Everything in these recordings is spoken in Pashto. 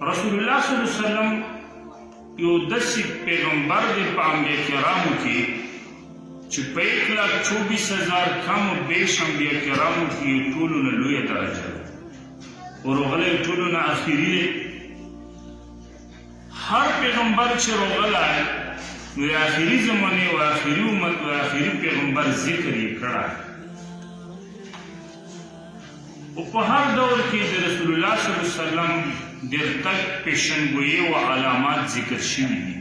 رسول الله صلی الله علیه وسلم یو داسې پیغمبر دی په انبیا کرامو کې چې په 1,24,000 کم و بیش انبیا کرامو کې یو ټولو نه لویه درجه ده او راغلی ټولو نه اخري دی. هر پیغمبر چې راغلی نو د آخري زمانې او آخري امت او آخري پیغمبر ذکر یې کړی او په هر دور کې د رسول الله صلی الله علیه وسلم ډېر تګ پیشنګویي او علامات ذکر شوي دي.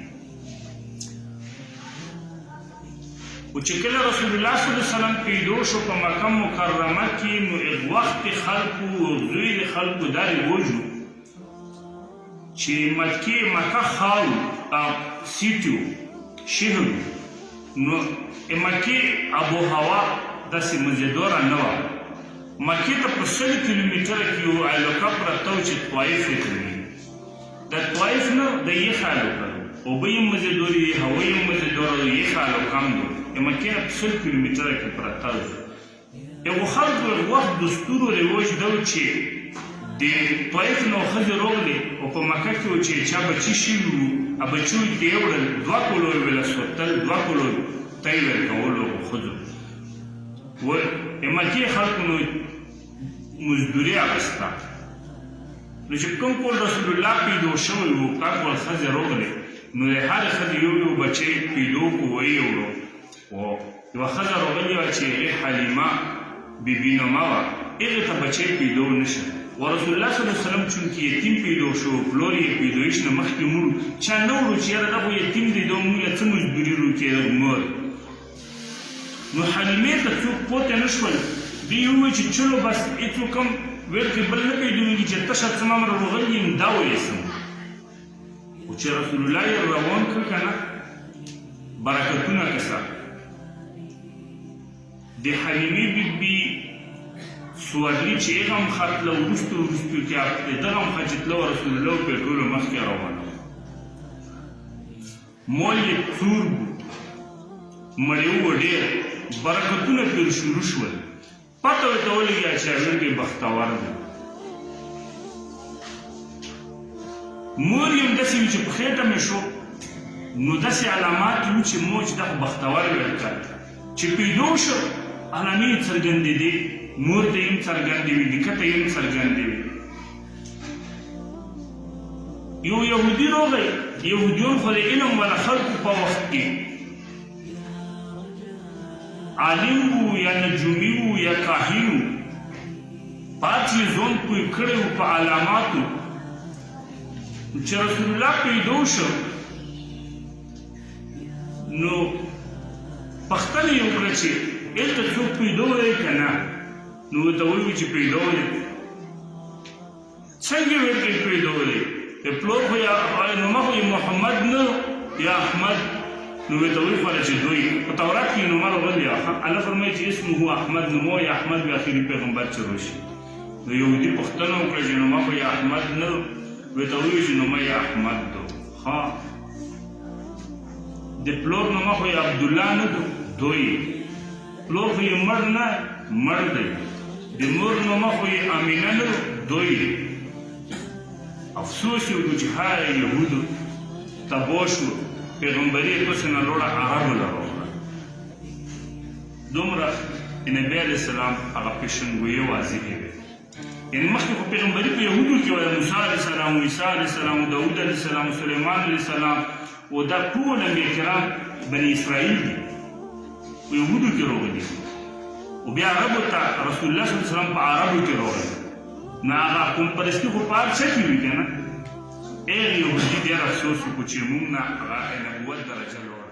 او چې کله رسول الله صلی الله علیه وسلم پیدا شو په مکه مکرمه کې نو وخت خلکو او زوی د خلکو دا رواج و چې مکه خاورو سیټي و شهر نو مکې آب و هوا داسې مزیداره نه وه. مکې ته په 100 کیلومتره کې یو علاقه پرته وه چې طوایف یې ته وایي. د طوایف نه د یخه علاقه ده، اوبه یې مزیدارې دي، هوا یې مزیداره ده، یخه علاقه هم ده. د مکې نه په 100 کیلومتره کې پرته ده. یو خلکو وخت دستور و رواج ده چې د طوایف نه ښځې راغلې او په مکه کې و چې چا بچي شوي وو، بچو یې ته یې وړل 2 کولو یې ویله سوتل، 2 کولو ته یې ورکولو ښځو. و مکې خلکو نو مزدوري اخیسته. نو چې کوم کور رسول الله پیدا شوی و، کا کور ښځې راغلې نو د هرې ښځې یو بچی پیدا کړو ویې وړو. او یوه ښځه راغلې وه چې هغې حلیمه بیبي نومه وه، هغې ته بچی پیدا نه شه. و رسول الله صلی الله علیه وسلم چونکې یتیم پیدا شو، پلار یې پیدایش نه مخکې مړ چا نه وړو چې یاره دا خو یتیم دی، دا موږ له څه مزدوري روکې مور. نو حلیمې ته څوک پوته نه شول، دوی وویل چې چلو بس هېڅوک هم ویل کې بل نه پیداېږي چې تشه څه ما راغلي یم دا ویسم. خو چې رسول الله یې روان کړ که نه برکتونه کسه د حلیمې بیبي سوارلي چې هغه هم ختله وروستو کې دغه هم ښه چې تله رسول الله په ټولو مخکې روانه وه. مول یې تور و، مړې وه ډېر، برکتونه پرې شروع شول. پته ورته ولګېده چې هغه ډېر بختور دی. مور یې هم داسې وي چې په خېټه مې شو نو داسې علامات وو چې مور چې دا خو بختور ویل کړی. چې پیدا شو علامې یې څرګندېدې، مور ته یې هم څرګندې وي، نیکه ته یې هم څرګندې وي. یو یهودي راغی، یهودیان خو د علم والا خلکو په وخت کې عالم وو یا نجومي وو یا کاهن وو، پات یې ځان پوه کړی وو په علاماتو. چې رسول الله پیدا شو نو پوښتنه یې وکړه چې هلته څوک پیدا دی که نه؟ نو ورته وویل چې پیدا دی. څنګه ویل کې پیدا دی؟ پلار خو نومه خو یې محمد نه یا احمد. نو ورته ویل چې دوی په تورات کې نومه راغلې الله فرمایي چې اسمه احمد، نومه یې احمد وي آخري پیغمبر چې راشي. نو یهودي پوښتنه وکړه چې نومه خو یې احمد نه، ورته وویل چې نومه یې احمد ده. ښه د پلار نومه خو یې عبدالله نه ده، دوی پلار خو یې مړ نه مړ دی. د مور نومه خو یې امینه نه دوی دی. افسوس یې وکړو چې هر یهودو تباه شو، پیغمبري یې پسې نه لوړه عربو له راغله. دومره د نبي علیه السلام هغه پیشنګویي واضحې وې. یعنې مخکې خو پیغمبري په یهودو کې وه، موسی علیه السلام، عیسی علیه السلام، داود علیه السلام، سلیمان علیه السلام، او دا ټول انبیا کرام بني اسرائیل دي، په یهودو کې راغلي. او بیا عربو ته رسول الله صلی الله علیه وسلم په عربو کې راغلی. نو هغه قوم پرستي خو په هر څه کې وي که نه؟ هغې یهودي ډېر افسوس وکړو چې موږ نه هغه نبوت درجه لوړه